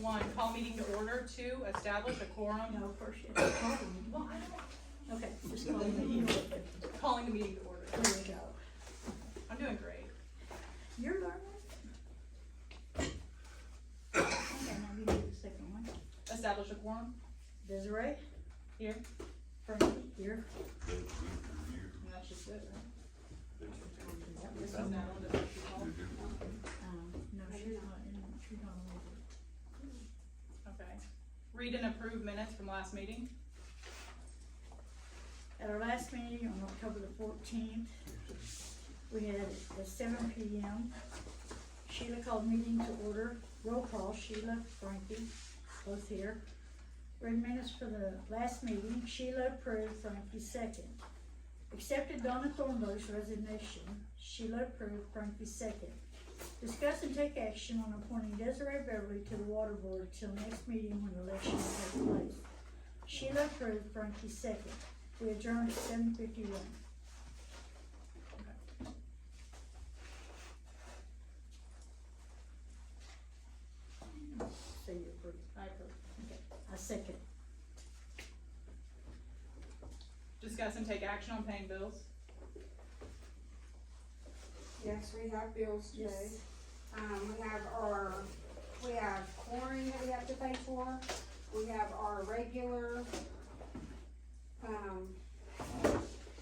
1, call meeting to order. 2, establish a quorum. No, first you have to call them. Well, I don't. Okay, just call them in. Calling the meeting to order. There we go. I'm doing great. You're learning. Okay, now you do the second one. Establish a quorum. Desiree, Here. Frankie, here. And that's just it, right? Yep, this Is one. that one that you call? No, she's not over. Okay. Read and approve minutes from last meeting. At our last meeting on October the 14th, we had at 7 p.m. Sheila called meeting to order. Roll call, Sheila, Frankie, both here. Read minutes for the last meeting. Sheila approved, Frankie second. Accepted Donna Thornburg's resignation. Sheila approved, Frankie second. Discuss and take action on appointing Desiree Beverly to the water board till next meeting when election will take place. Sheila approved, Frankie second. We adjourned at 7:51. So you approve? I approve. Okay, I second. Discuss and take action on paying bills. Yes, we have bills today. Yes. We have chlorine that we have to pay for. We have our regular,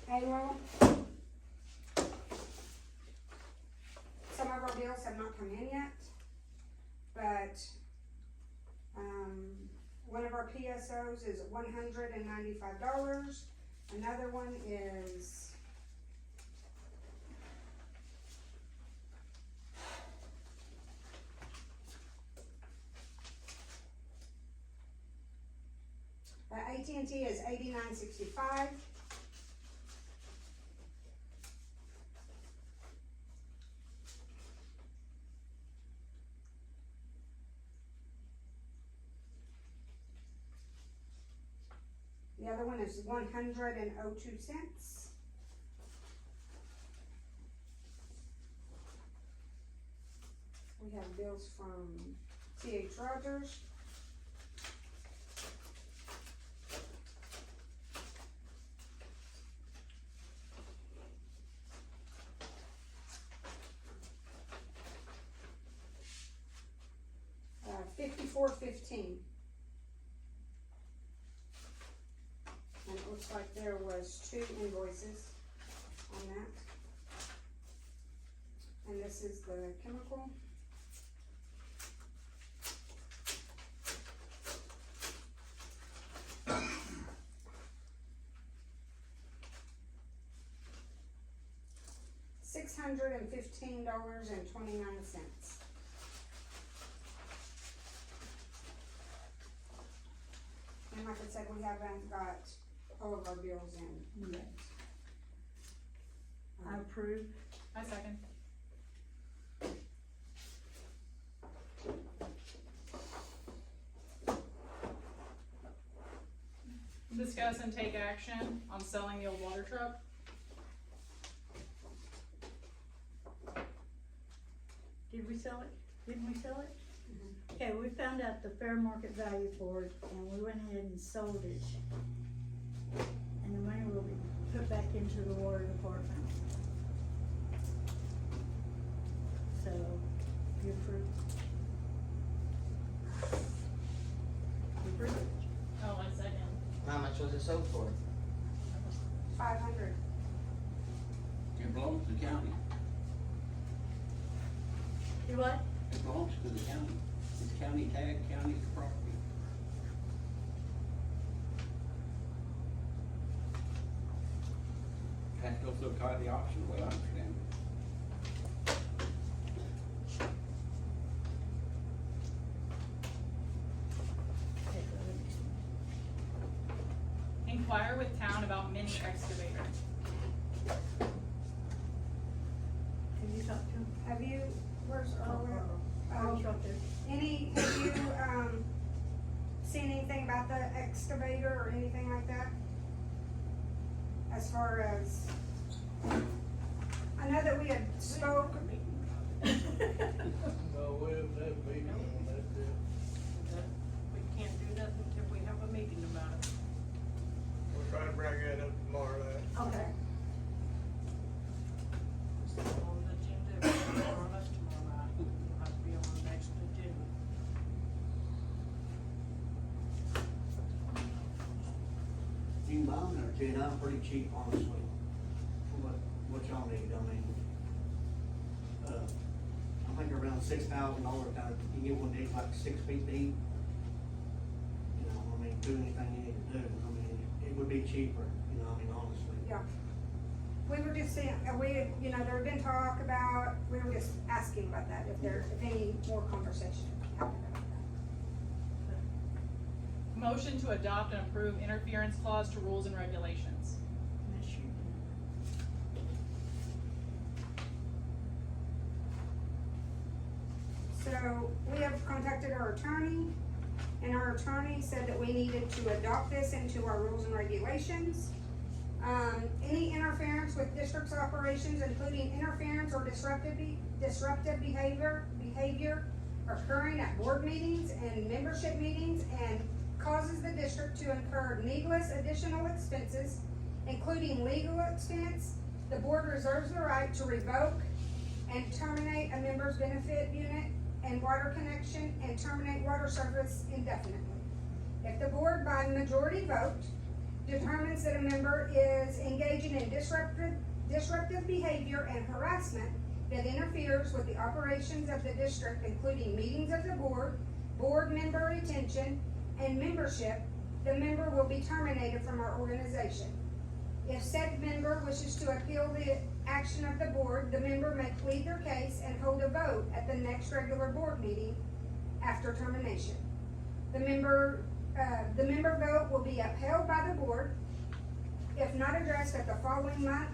payroll. Some of our bills have not come in yet, but, one of our PSOs is $195. Another one is AT&T is $89.65. The other one is 102 cents. We have bills from T.H. Rogers. $54.15. And it looks like there was 2 invoices on that. And this is the chemical. $615.29. And like I said, we haven't got all of our bills in yet. I approve. I second. Discuss and take action on selling the old water truck. Did we sell it? Didn't we sell it? Okay, we found out the fair market value for it, and we went ahead and sold it. And the money will be put back into the water department. So, you approve? You approve it? Oh, I second. How much was it sold for? 500. It belongs to the county. Do what? It belongs to the county. It's county tag, county property. Has to go through a county auction, the way I understand it. Okay, go ahead. Inquire with town about mini excavator. Have you talked to him? Have you, where's Earl? Earl's right there. Have you, seen anything about the excavator or anything like that? As far as, I know that we had spoke, No, we haven't had a meeting on that yet. can't do nothing till we have a meeting about it. We'll try to bring that up tomorrow, then. Okay. It's on the agenda, if it's on us tomorrow night, it'll have to be on the next agenda. You can buy them there, too, and I'm pretty cheap, honestly, for what y'all need, I mean. I think around $6,000, kind of, you can get one that's like 6 feet deep. You know, I mean, do anything you need to do, I mean, it would be cheaper, you know, I mean, honestly. Yeah. We were just saying, you know, there had been talk about, we were just asking about that, if any more conversation happened about that. Motion to adopt and approve interference clause to rules and regulations. Unless you- So, we have contacted our attorney, and our attorney said that we needed to adopt this into our rules and regulations. Any interference with district's operations, including interference or disruptive behavior occurring at board meetings and membership meetings and causes the district to incur needless additional expenses, including legal expense, the board reserves the right to revoke and terminate a member's benefit unit and water connection and terminate water service indefinitely. If the board by majority vote determines that a member is engaging in disruptive behavior and harassment that interferes with the operations of the district, including meetings of the board member retention, and membership, the member will be terminated from our organization. If said member wishes to appeal the action of the board, the member may plead their case and hold a vote at the next regular board meeting after termination. The member vote will be upheld by the board. If not addressed at the following month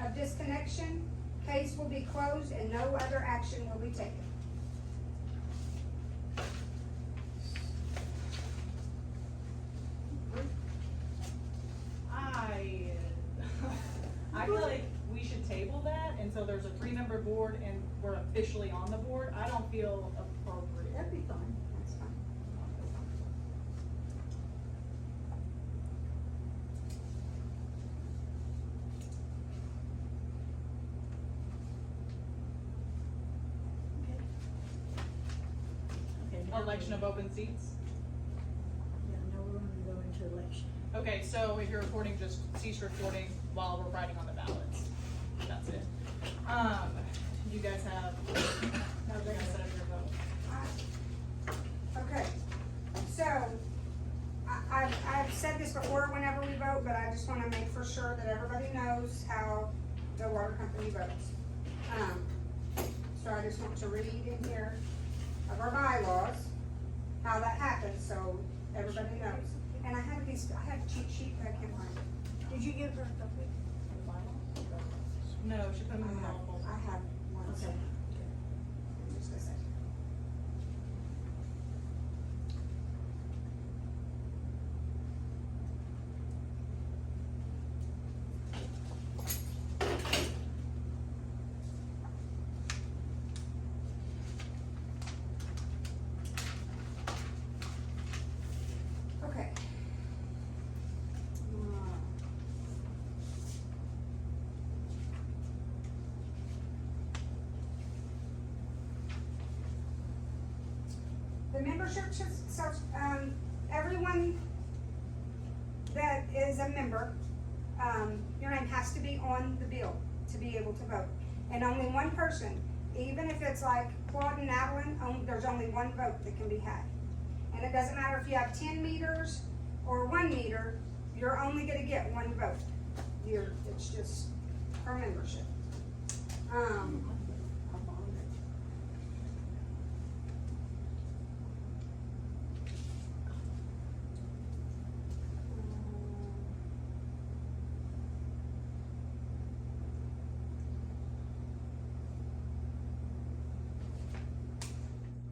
of disconnection, case will be closed and no other action will be taken. I feel like we should table that until there's a 3-member board and we're officially on the board. I don't feel appropriate. That'd be fine. That's fine. Okay, now Election of open seats. Yeah, now we're gonna go into election. Okay, so if you're recording, just cease recording while we're writing on the ballots. That's it. You guys have, you guys set up your vote. Okay, so, I've said this before whenever we vote, but I just wanna make for sure that everybody knows how the water company votes. So I just want to read in here of our bylaws, how that happens, so everybody knows. And I have a cheat sheet, but I can't find it. Did you give her a copy? No, she put them in the yellow folder. I have one, Okay. second. Just a second. Okay. The membership should, everyone that is a member, your name has to be on the bill to be able to vote. And only one person, even if it's like Claude and Adeline, there's only one vote that can be had. And it doesn't matter if you have 10 meters or 1 meter, you're only gonna get one vote. It's just per membership.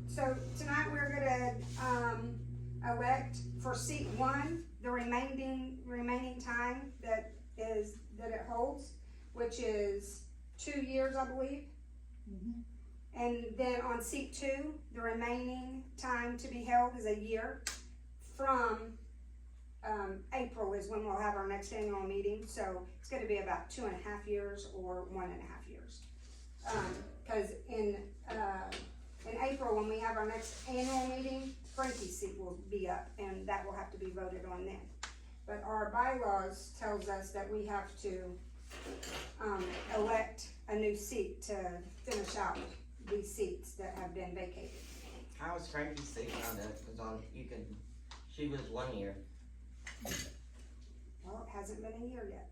So tonight we're gonna, elect for seat 1, the remaining time that it holds, which is 2 years, I believe. Mhm. And then on seat 2, the remaining time to be held is a year. from, April is when we'll have our next annual meeting, so it's gonna be about 2.5 years or 1.5 years. Cause in April, when we have our next annual meeting, Frankie's seat will be up, and that will have to be voted on then. But our bylaws tells us that we have to, elect a new seat to finish out these seats that have been vacated. How is Frankie's seat not up? Cause she was 1 year. Well, it hasn't been a year yet.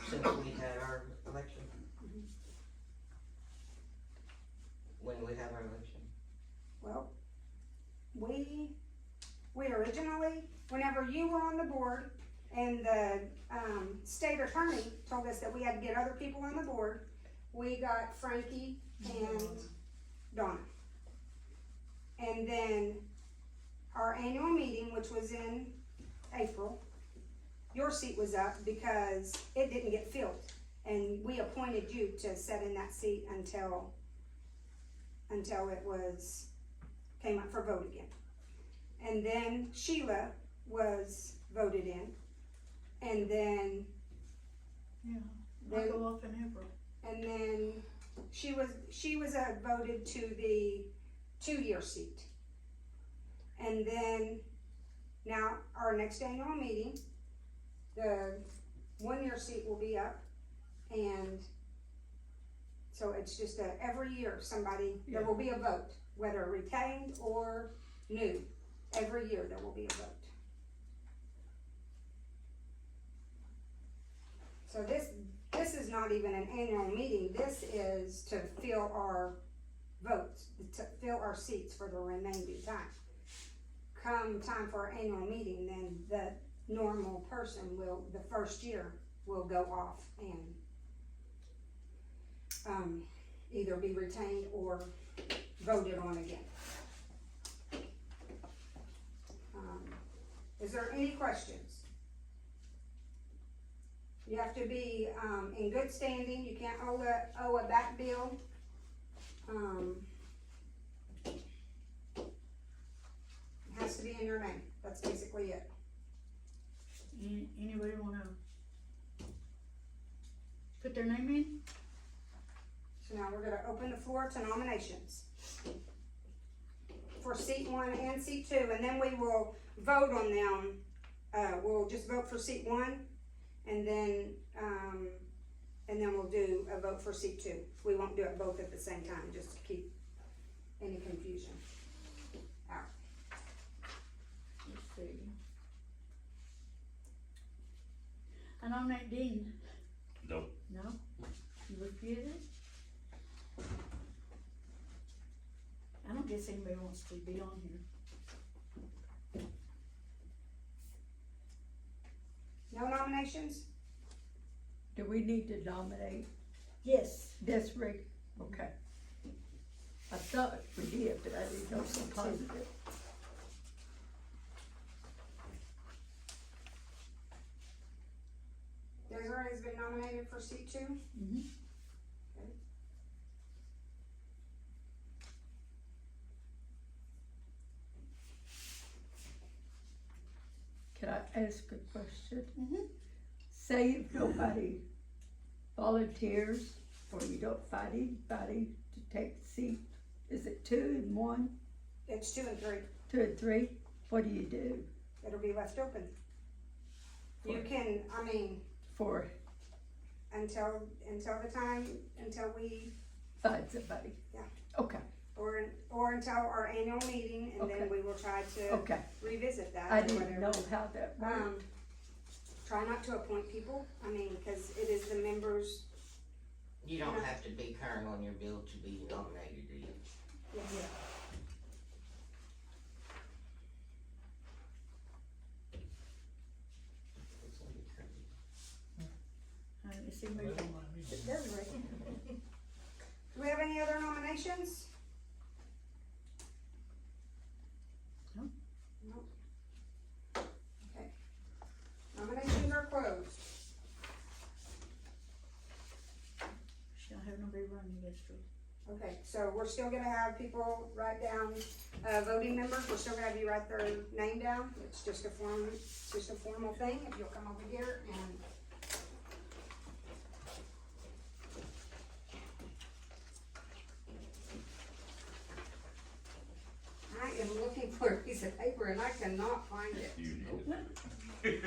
Since we had our election. When do we have our election? Well, we originally, whenever you were on the board and the, state attorney told us that we had to get other people on the board, we got Frankie and Donna. And then our annual meeting, which was in April, your seat was up because it didn't get filled. And we appointed you to sit in that seat until it was, came up for vote again. And then Sheila was voted in, and then, Yeah, I go off in April. and then she was voted to the 2-year seat. And then, now, our next annual meeting, the 1-year seat will be up, and so it's just every year, there will be a vote, whether retained or new. Every year there will be a vote. So this is not even an annual meeting, this is to fill our votes, to fill our seats for the remaining time. Come time for our annual meeting, then the normal person the first year will go off and either be retained or voted on again. Is there any questions? You have to be, in good standing, you can't owe a back bill. It has to be in your name, that's basically it. Anybody wanna put their name in? So now we're gonna open the floor to nominations. For seat 1 and seat 2, and then we will vote on them. We'll just vote for seat 1, and then we'll do a vote for seat 2. We won't do it both at the same time, just to keep any confusion out. Let's see. I nominate Dean. No. No? You refuse it? I don't guess anybody wants to be on here. No nominations? Do we need to nominate Yes. Desiree? Okay. I thought we did, but I didn't know so positive. Desiree has been nominated for seat 2. Mm-hmm. Can I ask a question? Mm-hmm. Say if nobody volunteers or you don't find anybody to take the seat, is it 2 and 1, It's 2 and 3. 2 and 3? What do you do It'll be left open. You can, for until the time, until we, find somebody? Yeah. Okay, or until our annual meeting, and then Okay. we will try to okay. revisit that. I or didn't whatever. know how that worked. Try not to appoint people, cause it is the members. You don't have to be current on your bill to be nominated, do you? Yes. Let's see, maybe. Desiree. Do we have any other nominations? No. No. Okay. Nominations are closed. She don't have nobody running against her. Okay, so we're still gonna have people write down, voting members, we're still gonna have you write their name down, it's just a formal thing, if you'll come over here and. I am looking for a piece of paper and I cannot find it. You need it.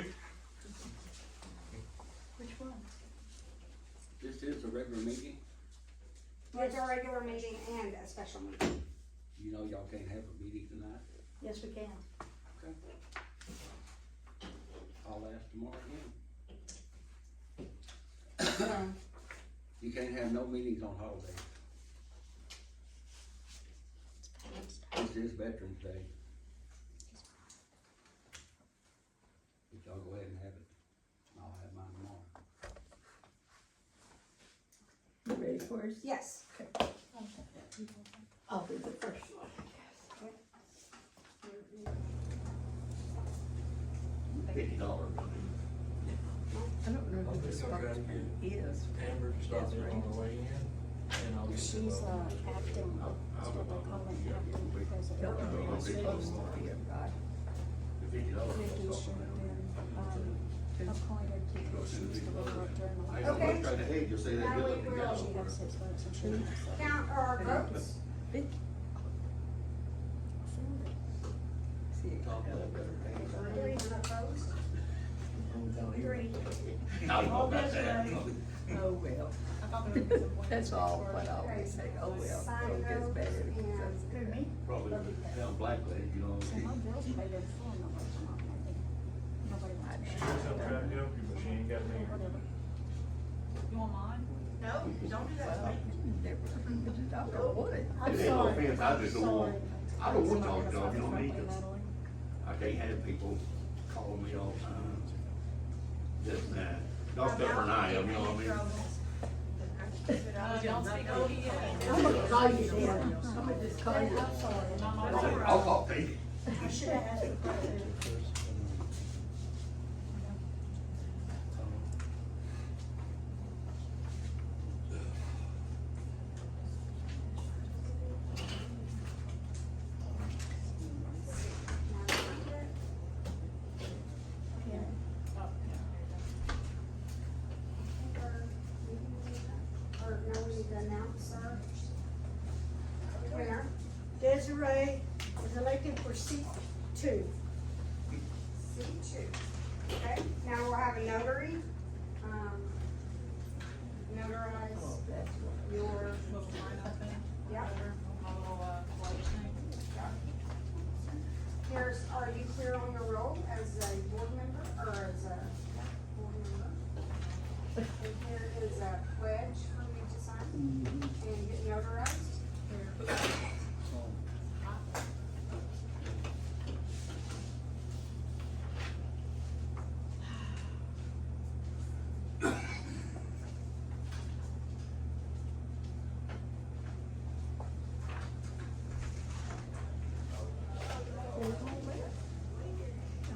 Which one? This is a regular meeting, It's a regular meeting and a special meeting. you know y'all can't have a meeting tonight, Yes, we can. okay? I'll ask tomorrow again. You can't have no meetings on holidays. This is Veterans Day. But y'all go ahead and have it, I'll have mine tomorrow. You ready for us? Yes. I'll do the first one. $50. I don't know who the spokesman is. Amber to stop there on the way in, and I'll get She's acting, that's what they call it, acting president. Don't know who the spokesman is, right? Vicky should have been, appointed to the chiefs to look up during the. Okay. Trying to aid, just say that. Now we good. will She has 6 votes and she has 7. count our votes. Vicky. See, Three opposed. Three. I don't know about that. oh well. I thought there was some point. That's all what I always say, oh well, Sign it gets those better. and- Who, me? Probably down Blackledge, you know. So my bills paid in full, nobody's not making, nobody wants She to. knows I'm trying to help you, but she ain't got me. Whatever. You want mine? No, don't do that to me. Never, I don't want it. I'm It ain't no sorry. offense, I just don't want, I don't want y'all to Somebody job, you don't else need to. Natalie. I can't have people calling me all the time. Just, y'all stuff for an eye, you know what I mean? Don't speak over yet. I'm gonna call you then, I'm gonna just call you. I'm sorry. Not my I'll fault. I'll call Katie. I should have asked the president. Or no, we need to announce our winner. Desiree is elected for seat 2. C2. Okay, now we'll have a notary, notarize Oh, that's what. your, Move mine up then. Yeah. My little, flash thing. here's, are you clear on your role as a board member, or as a board member? And here is a pledge for you to sign and get notarized.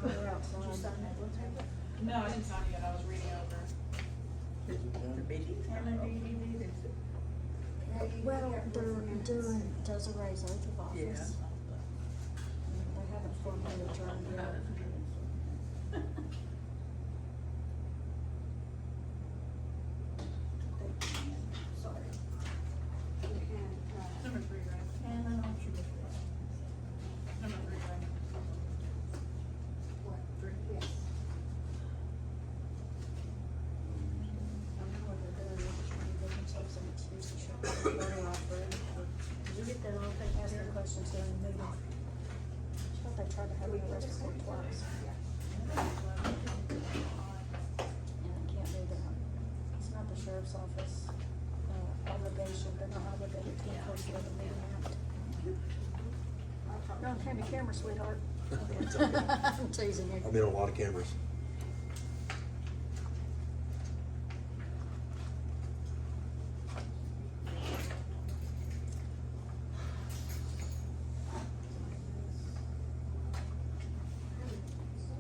We're outside. No, I didn't sign it yet, I was reading over. The meeting, I don't know, you need it. Well, they're doing Desiree's oath of office. They haven't formally adjourned yet. Sorry. And, Number 3, right? And I don't want you to. Number 3, right? what, yes. I don't know what they're doing, they're just trying to give themselves an excuse to shut the voter off. Did you get that all, they asked the questions during the meeting? I thought they tried to have me arrested for it twice. And it can't be done. It's not the sheriff's office, obligation, they're not obligated to enforce the open meeting act. You're on candy camera, sweetheart. I'm teasing you. I've been on a lot of cameras.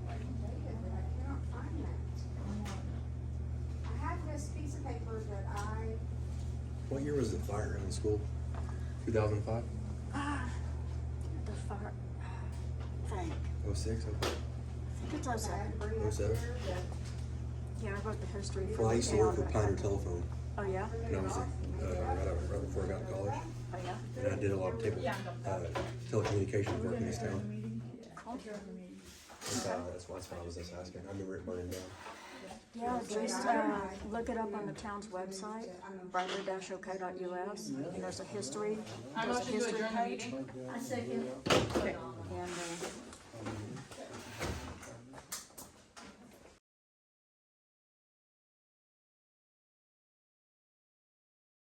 I cannot find that. I had this piece of paper that I, What year was the fire in the school? 2005? The fire thing. 06? Okay. I think it's 07. 07? Yeah, I wrote the history. Well, I used to work for town. Pioneer Telephone, Oh, yeah? and I was right before I got to college, Oh, yeah? and I did a lot of telecommunications work in this town. That's why I was just asking. I remember it burning down. Yeah, just, look it up on the town's website, bradley-ok.us, and there's a history, I there's a motion to history adjourn the page. meeting. I second. And,